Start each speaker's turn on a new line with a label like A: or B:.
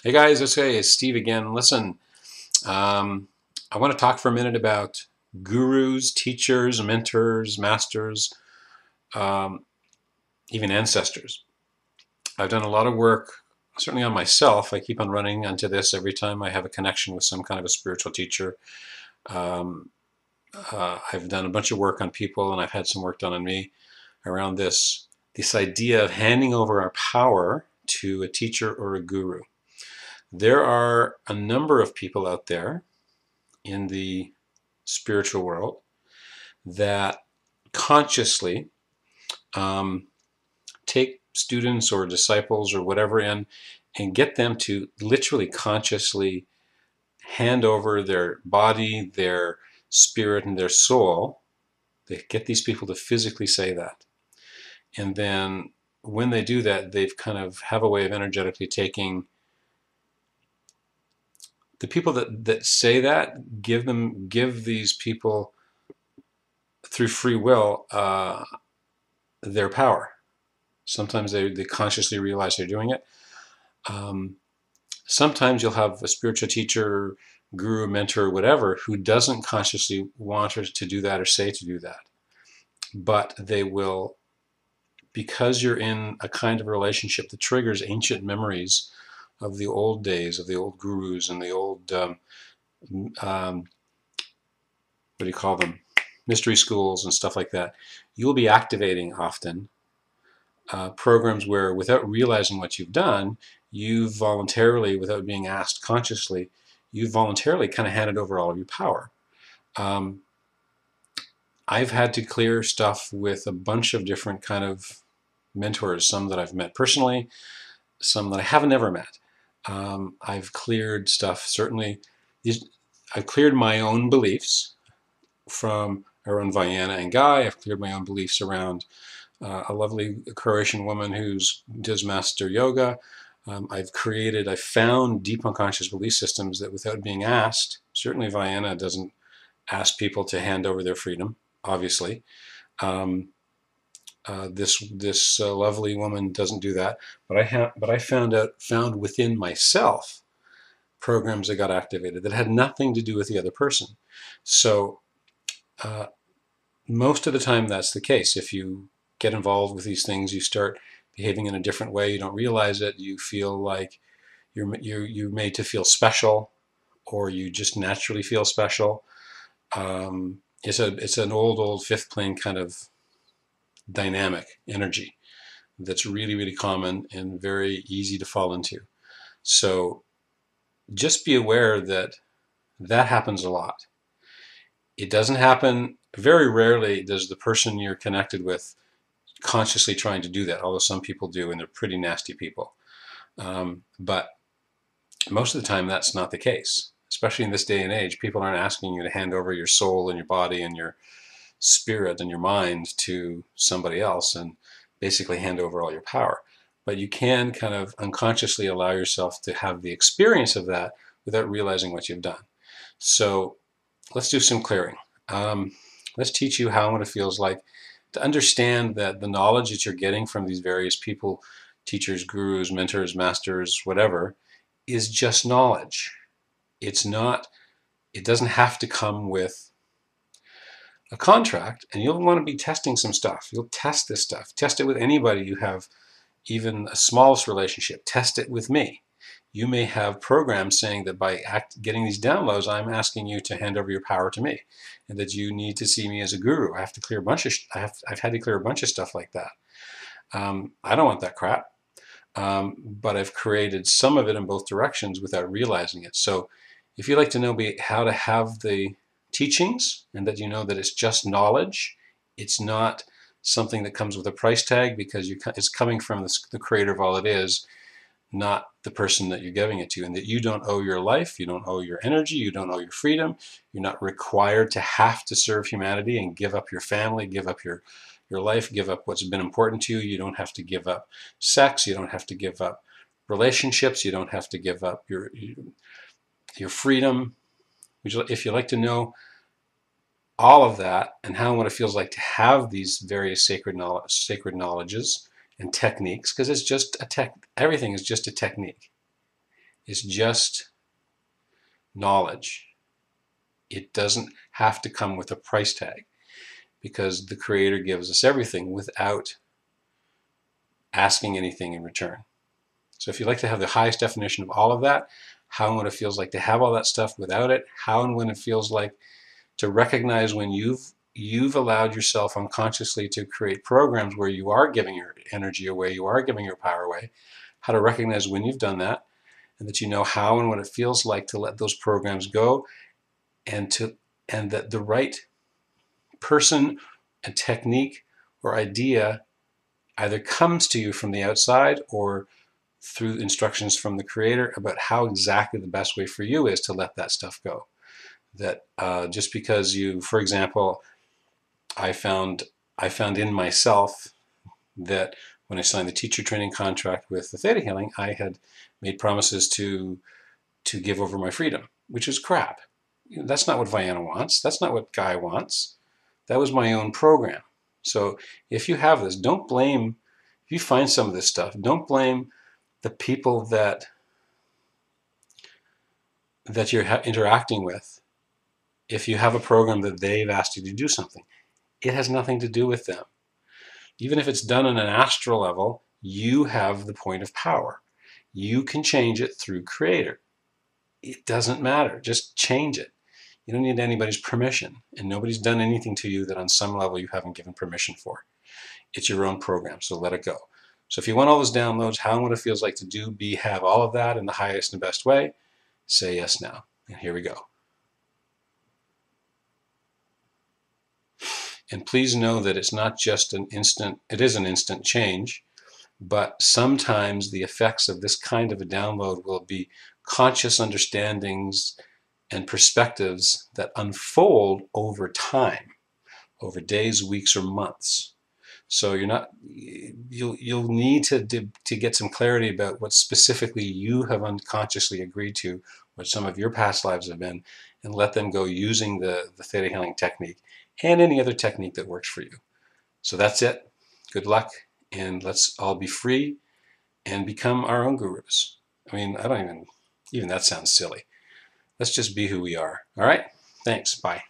A: Hey guys, it's Steve again. Listen, I want to talk for a minute about gurus, teachers, mentors, masters, um, even ancestors. I've done a lot of work, certainly on myself. I keep on running into this every time I have a connection with some kind of a spiritual teacher. Um, I've done a bunch of work on people, and I've had some work done on me around this idea of handing over our power to a teacher or a guru. There are a number of people out there in the spiritual world that consciously um, take students or disciples or whatever in and get them to literally consciously hand over their body, their spirit, and their soul. They get these people to physically say that. And then when they do that, they've kind of have a way of energetically taking the people that say that, give these people through free will their power. Sometimes they consciously realize they're doing it. Um, Sometimes you'll have a spiritual teacher, guru, mentor, whatever, who doesn't consciously want her to do that or say to do that. But they will, because you're in a kind of relationship that triggers ancient memories of the old days, of the old gurus and the old, what do you call them, mystery schools and stuff like that, you'll be activating often programs where, without realizing what you've done, you voluntarily, without being asked consciously, you voluntarily kind of handed over all of your power. Um, I've had to clear stuff with a bunch of different kind of mentors, some that I've met personally, some that I haven't never met. I've cleared stuff, certainly, I've cleared my own beliefs from around Vienna and Guy. I've cleared my own beliefs around a lovely Croatian woman who does master yoga. I've found deep unconscious belief systems that without being asked, certainly Vienna doesn't ask people to hand over their freedom, obviously. This lovely woman doesn't do that, but I found within myself programs that got activated that had nothing to do with the other person. So uh, most of the time that's the case. If you get involved with these things, you start behaving in a different way. You don't realize it. You feel like you're made to feel special, or you just naturally feel special. It's an old fifth plane kind of dynamic energy that's really common and very easy to fall into. So just be aware that that happens a lot. It doesn't happen very rarely. Does the person you're connected with consciously trying to do that, although some people do, and they're pretty nasty people. But most of the time, that's not the case. Especially in this day and age, people aren't asking you to hand over your soul and your body and your spirit and your mind to somebody else and basically hand over all your power. But you can kind of unconsciously allow yourself to have the experience of that without realizing what you've done. So let's do some clearing. Let's teach you how and what it feels like to understand that the knowledge that you're getting from these various people, teachers, gurus, mentors, masters, whatever, is just knowledge. It doesn't have to come with a contract, and you'll want to be testing some stuff. You'll test this stuff. Test it with anybody you have even a smallest relationship. Test it with me. You may have programs saying that by getting these downloads, I'm asking you to hand over your power to me, and that you need to see me as a guru. I have to clear a bunch of. I've had to clear a bunch of stuff like that. I don't want that crap, but I've created some of it in both directions without realizing it. So, if you'd like to know how to have the teachings, and that you know that it's just knowledge, it's not something that comes with a price tag, because it's coming from the creator of all it is, not the person that you're giving it to, and that you don't owe your life, you don't owe your energy, you don't owe your freedom. You're not required to have to serve humanity and give up your family, give up your life, give up what's been important to you. You don't have to give up sex, you don't have to give up relationships, you don't have to give up your freedom. If you'd like to know all of that and how and what it feels like to have these various sacred knowledges and techniques, because it's just everything is just a technique. is just knowledge. It doesn't have to come with a price tag, because the Creator gives us everything without asking anything in return. So if you'd like to have the highest definition of all of that, how and what it feels like to have all that stuff without it, how and when it feels like to recognize when you've allowed yourself unconsciously to create programs where you are giving your energy away, you are giving your power away, how to recognize when you've done that, and that you know how and what it feels like to let those programs go, and that the right person and technique or idea either comes to you from the outside or through instructions from the Creator about how exactly the best way for you is to let that stuff go. That just because you, for example, I found in myself that when I signed the teacher training contract with the Theta Healing, I had made promises to give over my freedom, which is crap. That's not what Vienna wants. That's not what Guy wants. That was my own program. So if you have this, don't blame, if you find some of this stuff, don't blame the people that you're interacting with if you have a program that they've asked you to do something. It has nothing to do with them. Even if it's done on an astral level, you have the point of power. You can change it through Creator. It doesn't matter. Just change it. You don't need anybody's permission, and nobody's done anything to you that on some level you haven't given permission for. It's your own program, so let it go. So if you want all those downloads, how and what it feels like to do, be, have all of that in the highest and best way, say yes now. And here we go. And please know that it's not just an instant, it is an instant change, but sometimes the effects of this kind of a download will be conscious understandings and perspectives that unfold over time, over days, weeks, or months. So you'll need to get some clarity about what specifically you have unconsciously agreed to, what some of your past lives have been, and let them go using the Theta Healing technique and any other technique that works for you. So that's it. Good luck, and let's all be free and become our own gurus. I mean, I don't even that sounds silly. Let's just be who we are. All right? Thanks. Bye.